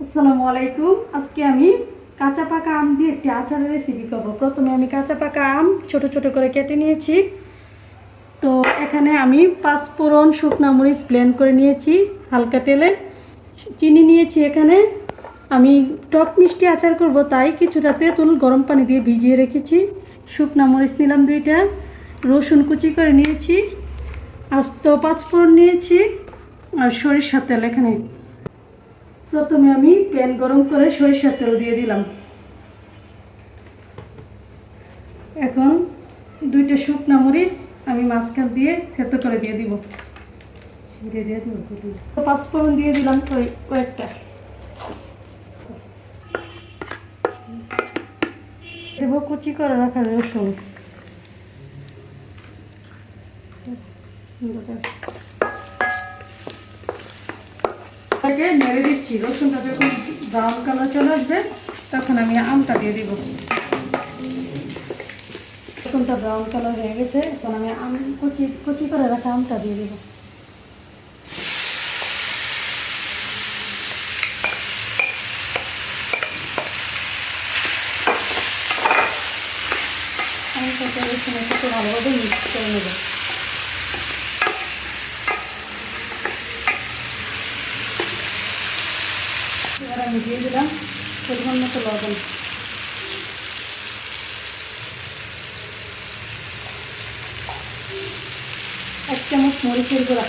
আসসালামু আলাইকুম। আজকে আমি কাঁচা পাকা আম দিয়ে একটি আচারের রেসিপি করব। প্রথমে আমি কাঁচা পাকা আম ছোট ছোট করে কেটে নিয়েছি। তো এখানে আমি 5 ফোড়ন, শুকনা মরিচ ব্লেন্ড করে নিয়েছি হালকা তেলে। চিনি নিয়েছি। এখানে আমি টক মিষ্টি আচার করব, তাই কিছুটা তেঁতুল গরম পানি দিয়ে ভিজিয়ে রেখেছি। শুকনা মরিচ নিলাম 2টা, রসুন কুচি করে নিয়েছি, আস্ত 5 ফোড়ন নিয়েছি আর সরিষার তেল। এখানে প্রথমে আমি প্যান গরম করে সরিষার তেল দিয়ে দিলাম। এখন 2টা শুকনা মরিচ আমি মাঝখান দিয়ে থেতো করে দিয়ে দিব। ছিঁড়ে দিয়ে দিব। 5 ফোড়ন দিয়ে দিলাম কয়েকটা। দেব কুচি করে রাখা রসুন। নেড়ে দিচ্ছি। রসুনটা যখন ব্রাউন কালার চলে আসবে তখন আমি আমটা দিয়ে দিব। রসুনটা ব্রাউন কালার হয়ে গেছে, এখন আমি আম কুচি করে রাখা আমটা দিয়ে দিব। আমটাকে রসুনের সাথে ভালোভাবে মিক্স করে নেব। এবার আমি দিয়ে দিলাম পরিমাণ মতো লবণ। এক চামচ মরিচের গুঁড়া,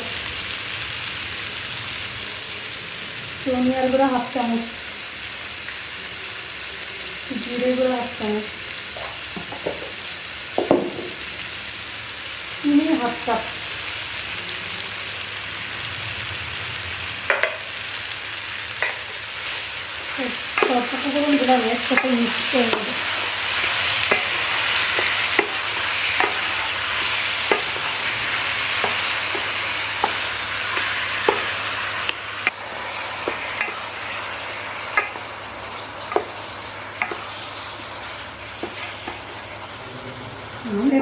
ধনিয়ার গুঁড়া হাফ চামচ, জিরে গুঁড়া হাফ চামচ, চিনি হাফ কাপ। সব উপকরণগুলো আমি একসাথে মিক্স করে নেব।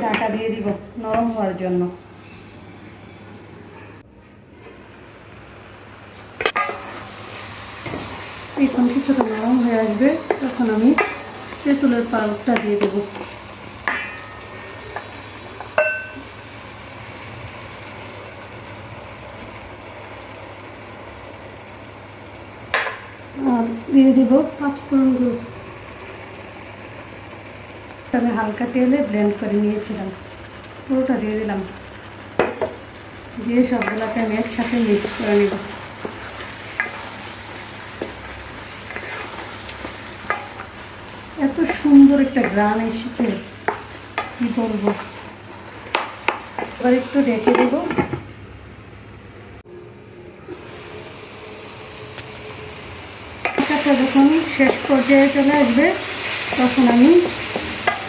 ঢাকা দিয়ে দিব নরম হওয়ার জন্য। এখন কিছুটা নরম হয়ে আসবে, তখন আমি তেঁতুলের পাল্পটা দিয়ে দেব। আর দিয়ে দিব 5 ফোড়ন গুঁড়ো। আমি হালকা তেলে ব্লেন্ড করে নিয়েছিলাম, পুরোটা দিয়ে দিলাম। দিয়ে সবগুলোকে আমি একসাথে মিক্স করে নেব। এত সুন্দর একটা গ্রান এসেছে, কি বলবো। এবার একটু ঢেকে দেব। আচারটা যখন শেষ পর্যায়ে চলে আসবে তখন আমি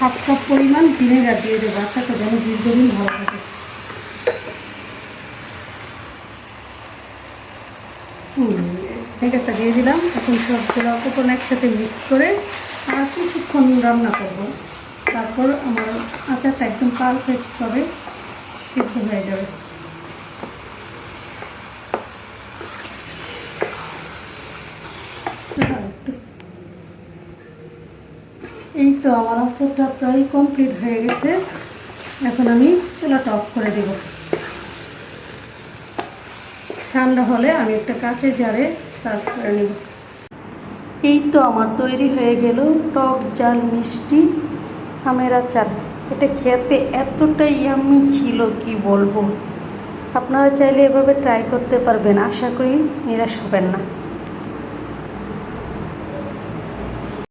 হাফ কাপ পরিমাণ ভিনেগার দিয়ে দেবো। আচারটা যেন দীর্ঘদিন ভালো থাকে। ভিনেগারটা দিয়ে দিলাম। এখন সবগুলো উপকরণ একসাথে মিক্স করে আর কিছুক্ষণ রান্না করব। তারপর আমার আচারটা একদম পারফেক্টভাবে সিদ্ধ হয়ে যাবে। এই তো আমার আচারটা প্রায় কমপ্লিট হয়ে গেছে। এখন আমি চুলাটা অফ করে দেব। ঠান্ডা হলে আমি একটা কাঁচের জারে সার্ভ করে নেব। এই তো আমার তৈরি হয়ে গেল টক ঝাল মিষ্টি আমের আচার। এটা খেতে এতটাই ইয়াম্মি ছিল, কি বলবো। আপনারা চাইলে এভাবে ট্রাই করতে পারবেন, আশা করি নিরাশ হবেন না।